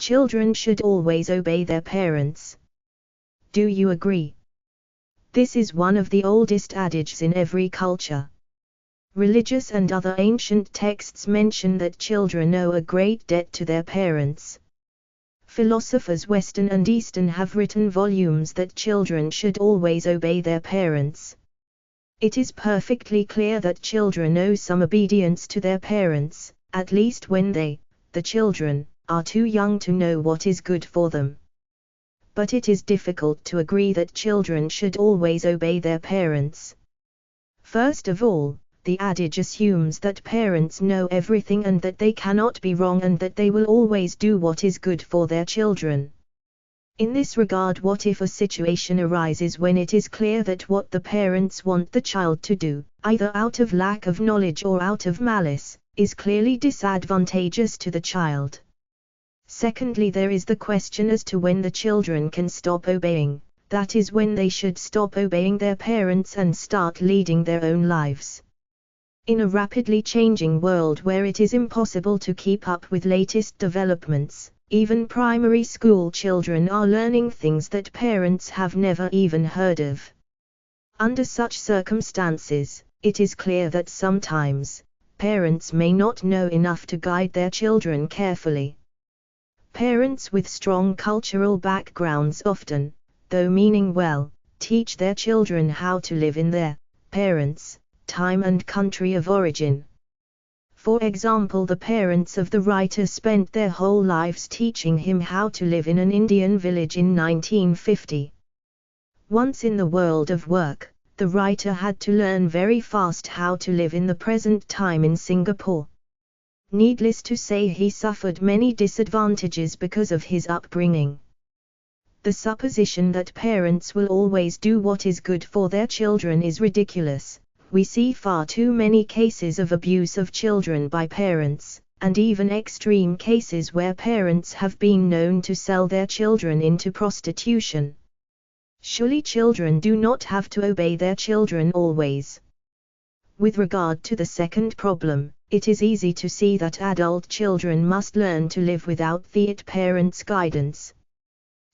Children should always obey their parents. Do you agree? This is one of the oldest adages in every culture. Religious and other ancient texts mention that children owe a great debt to their parents. Philosophers Western and Eastern have written volumes that children should always obey their parents. It is perfectly clear that children owe some obedience to their parents, at least when they, the children, are too young to know what is good for them. But it is difficult to agree that children should always obey their parents. First of all, the adage assumes that parents know everything and that they cannot be wrong and that they will always do what is good for their children. In this regard, what if a situation arises when it is clear that what the parents want the child to do, either out of lack of knowledge or out of malice, is clearly disadvantageous to the child? Secondly, there is the question as to when the children can stop obeying, that is, when they should stop obeying their parents and start leading their own lives. In a rapidly changing world where it is impossible to keep up with latest developments, even primary school children are learning things that parents have never even heard of. Under such circumstances, it is clear that sometimes, parents may not know enough to guide their children carefully. Parents with strong cultural backgrounds often, though meaning well, teach their children how to live in their parents' time and country of origin. For example, the parents of the writer spent their whole lives teaching him how to live in an Indian village in 1950. Once in the world of work, the writer had to learn very fast how to live in the present time in Singapore. Needless to say, he suffered many disadvantages because of his upbringing. The supposition that parents will always do what is good for their children is ridiculous. We see far too many cases of abuse of children by parents, and even extreme cases where parents have been known to sell their children into prostitution. Surely children do not have to obey their children always. With regard to the second problem, it is easy to see that adult children must learn to live without the parents' guidance.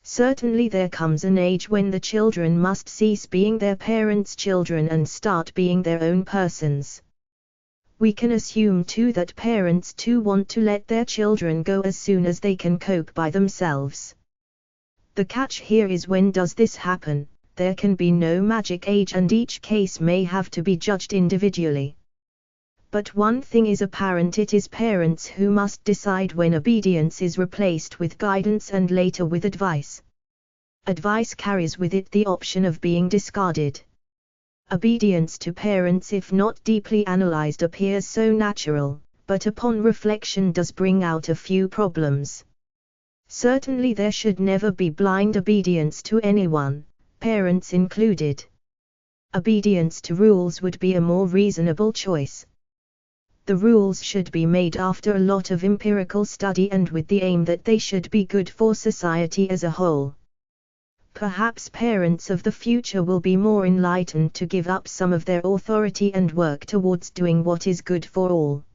Certainly there comes an age when the children must cease being their parents' children and start being their own persons. We can assume too that parents too want to let their children go as soon as they can cope by themselves. The catch here is, when does this happen? There can be no magic age and each case may have to be judged individually. But one thing is apparent: it is parents who must decide when obedience is replaced with guidance and later with advice. Advice carries with it the option of being discarded. Obedience to parents, if not deeply analyzed, appears so natural, but upon reflection does bring out a few problems. Certainly there should never be blind obedience to anyone, parents included. Obedience to rules would be a more reasonable choice. The rules should be made after a lot of empirical study and with the aim that they should be good for society as a whole. Perhaps parents of the future will be more enlightened to give up some of their authority and work towards doing what is good for all.